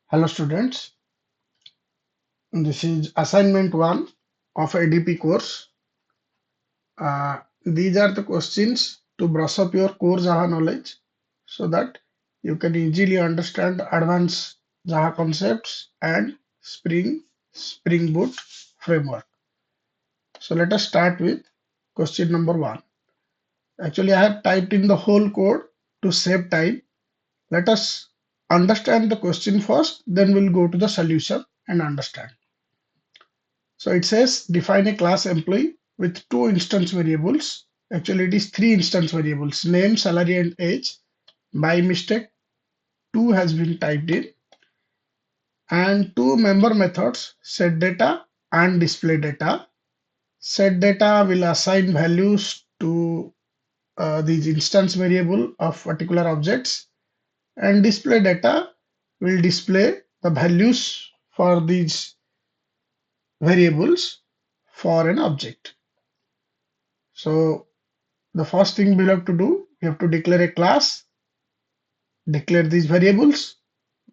Hello students, this is assignment 1 of ADP course. These are the questions to brush up your core Java knowledge so that you can easily understand advanced Java concepts and Spring Boot framework. So let us start with question number 1. Actually, I have typed in the whole code to save time. Let us understand the question first, then we'll go to the solution and understand. So it says define a class employee with two instance variables. Actually, it is three instance variables, name, salary, and age. By mistake, two has been typed in. And two member methods, set data and display data. Set data will assign values to these instance variable of particular objects. And display data will display the values for these variables for an object. So the first thing we have to do, we have to declare a class, declare these variables,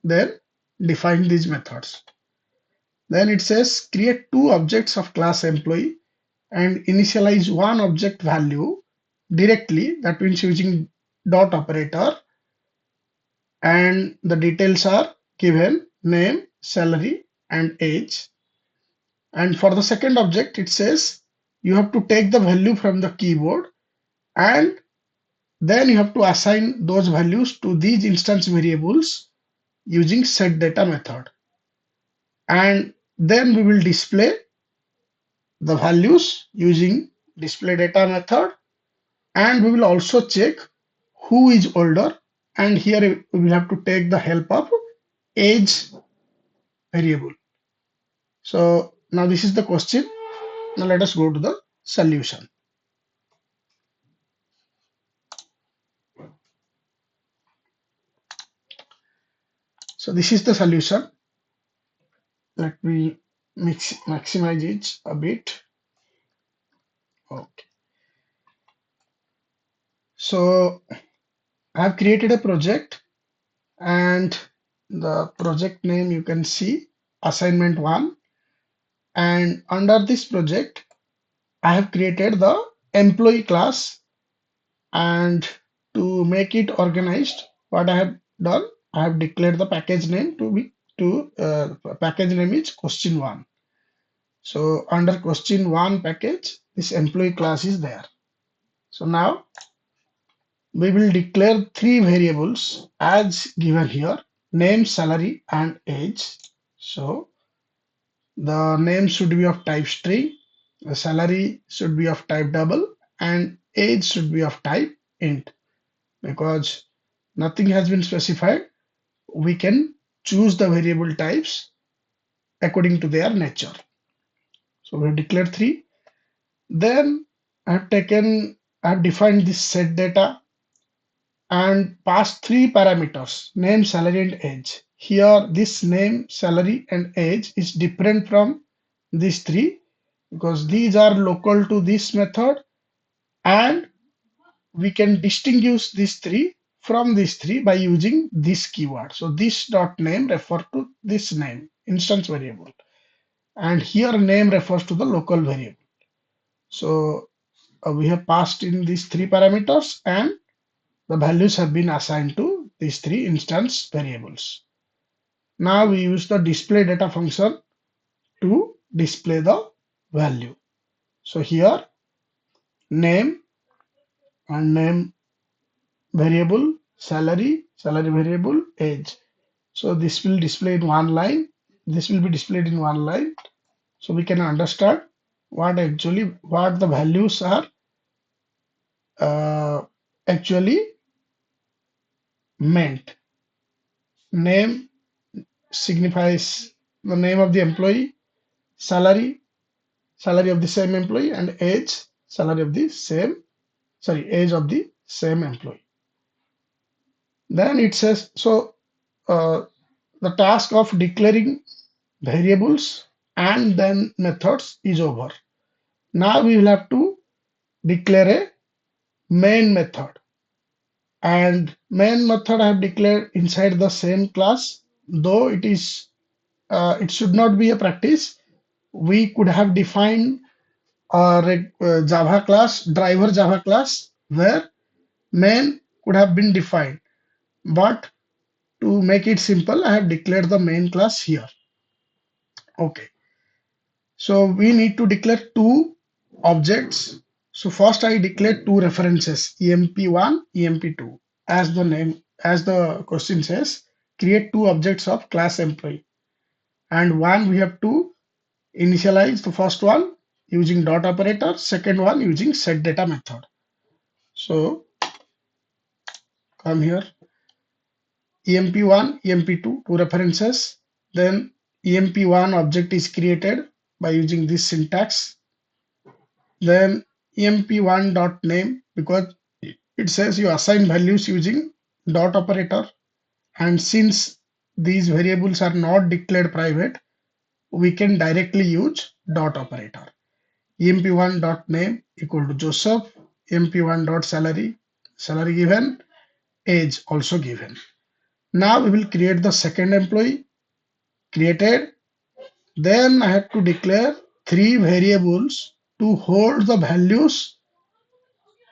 then define these methods. Then it says create two objects of class employee and initialize one object value directly, that means using dot operator, and the details are given name, salary, and age. And for the second object, it says you have to take the value from the keyboard and then you have to assign those values to these instance variables using setData method. And then we will display the values using displayData method. And we will also check who is older. And here we will have to take the help of age variable. So now this is the question. Now let us go to the solution. So this is the solution. Let me maximize it a bit. Okay. So I have created a project and the project name you can see assignment 1, and under this project I have created the employee class. And to make it organized, what I have done, I have declared the package name package name is question 1. So under question 1 package, this employee class is there. So now we will declare three variables as given here: name, salary, and age. So the name should be of type string, the salary should be of type double, and age should be of type int. Because nothing has been specified, we can choose the variable types according to their nature. So we have declared three. Then I have defined this set data and passed three parameters: name, salary, and age. Here, this name, salary, and age is different from these three because these are local to this method, and we can distinguish these three from these three by using this keyword. So this dot name refers to this name, instance variable, and here name refers to the local variable. So we have passed in these three parameters and the values have been assigned to these three instance variables. Now we use the display data function to display the value. So here name and name variable, salary variable, age. So this will display in one line. This will be displayed in one line. So we can understand what the values are actually meant. Name signifies the name of the employee, salary of the same employee, and age age of the same employee. Then it says the task of declaring variables and then methods is over. Now we will have to declare a main method, and main method I have declared inside the same class though it should not be a practice. We could have defined Java class, driver Java class, where main could have been defined. But to make it simple, I have declared the main class here. Okay. So we need to declare two objects. So first I declare two references, emp1, emp2. As the question says, create two objects of class employee. And one we have to initialize the first one using dot operator, second one using set data method. So come here, emp1, emp2, two references. Then emp1 object is created by using this syntax. Then emp1 dot name, because it says you assign values using dot operator, and since these variables are not declared private, we can directly use dot operator. emp1 dot name equal to Joseph, emp1 dot salary, salary given, age also given. Now we will create the second employee, created. Then I have to declare three variables to hold the values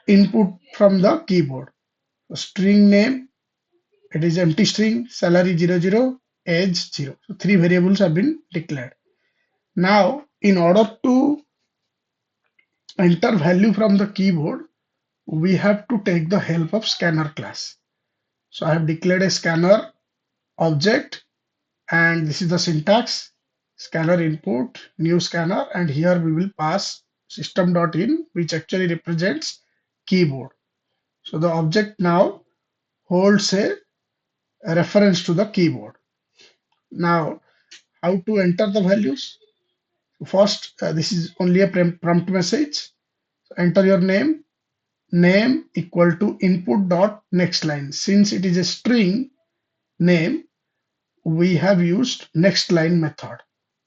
input from the keyboard. String name, it is empty string, salary 00, age 0. So three variables have been declared. Now, in order to enter value from the keyboard, we have to take the help of scanner class. So I have declared a scanner object, and this is the syntax, scanner input, new scanner, and here we will pass system.in, which actually represents keyboard. So the object now holds a reference to the keyboard. Now, how to enter the values? First, this is only a prompt message. Enter your name, name equal to input dot next line. Since it is a string name, we have used next line method.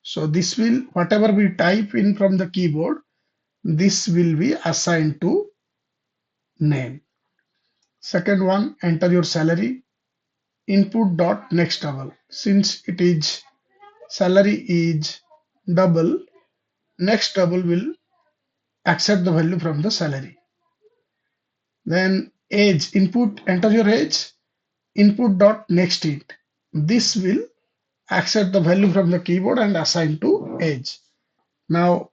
So this will, whatever we type in from the keyboard, this will be assigned to name. Second one, enter your salary, input dot next double. Since it is salary is double, next double will accept the value from the salary. Then age, input, enter your age, input dot next int. This will accept the value from the keyboard and assign to age. Now,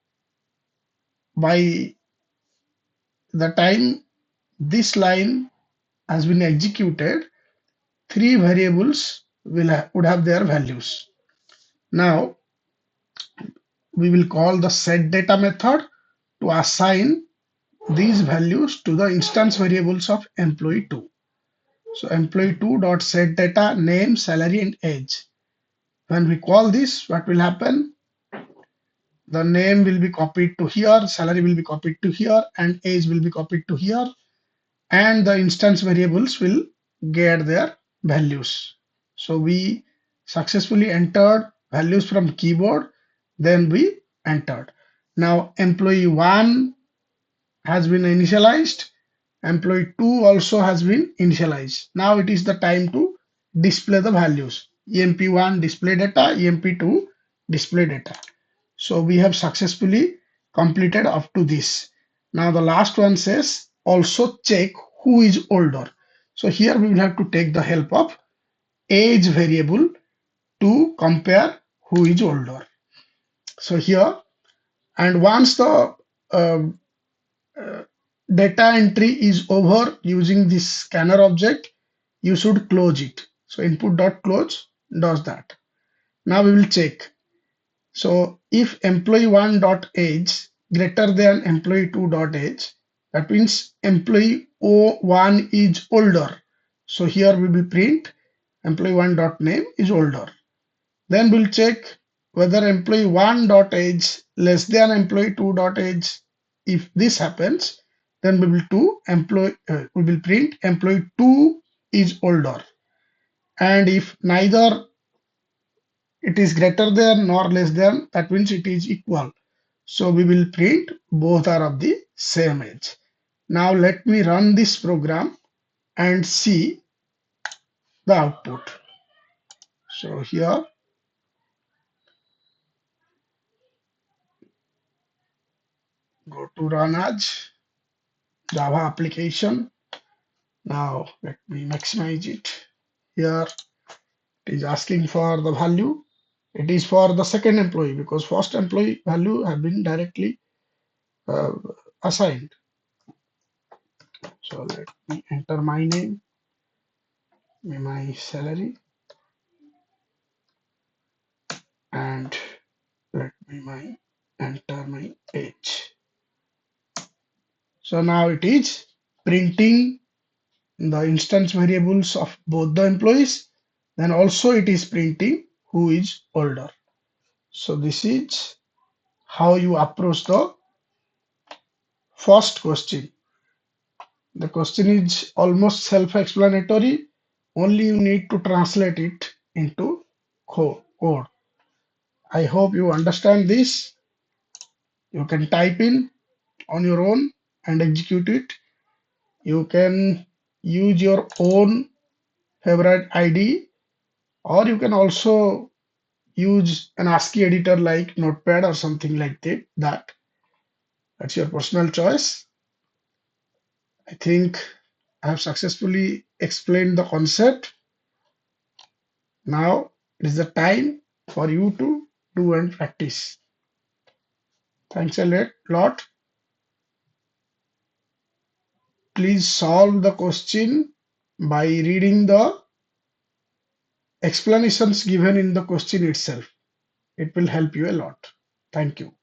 by the time this line has been executed, three variables would have their values. Now, we will call the set data method to assign these values to the instance variables of employee 2. So employee 2 dot set data name, salary, and age. When we call this, what will happen? The name will be copied to here, salary will be copied to here, and age will be copied to here, and the instance variables will get their values. So we successfully entered values from keyboard, then we entered. Now employee 1 has been initialized, employee 2 also has been initialized. Now it is the time to display the values. emp1 display data, emp2 display data. So we have successfully completed up to this. Now the last one says also check who is older. So here we will have to take the help of age variable to compare who is older. So here, and once the uh, data entry is over using this scanner object, you should close it. So input dot close does that. Now we will check. So if employee 1 dot age greater than employee 2 dot age, that means employee O1 is older. So here we will print employee 1 dot name is older. Then we'll check whether employee 1 dot age less than employee 2 dot age. If this happens, then we will print employee 2 is older. And if neither it is greater than nor less than, that means it is equal. So we will print both are of the same age. Now let me run this program and see the output. So here, go to run as Java application. Now let me maximize it. Here it is asking for the value. It is for the second employee because first employee value have been directly uh, assigned. So let me enter my name, my salary, and let me enter my age. So now it is printing the instance variables of both the employees. Then also it is printing who is older. So this is how you approach the first question. The question is almost self-explanatory. Only you need to translate it into code. I hope you understand this. You can type in on your own and execute it. You can use your own favorite ID, or you can also use an ASCII editor like Notepad or something like that. That's your personal choice. I think I have successfully explained the concept. Now it is the time for you to do and practice. Thanks a lot. Please solve the question by reading the explanations given in the question itself. It will help you a lot. Thank you.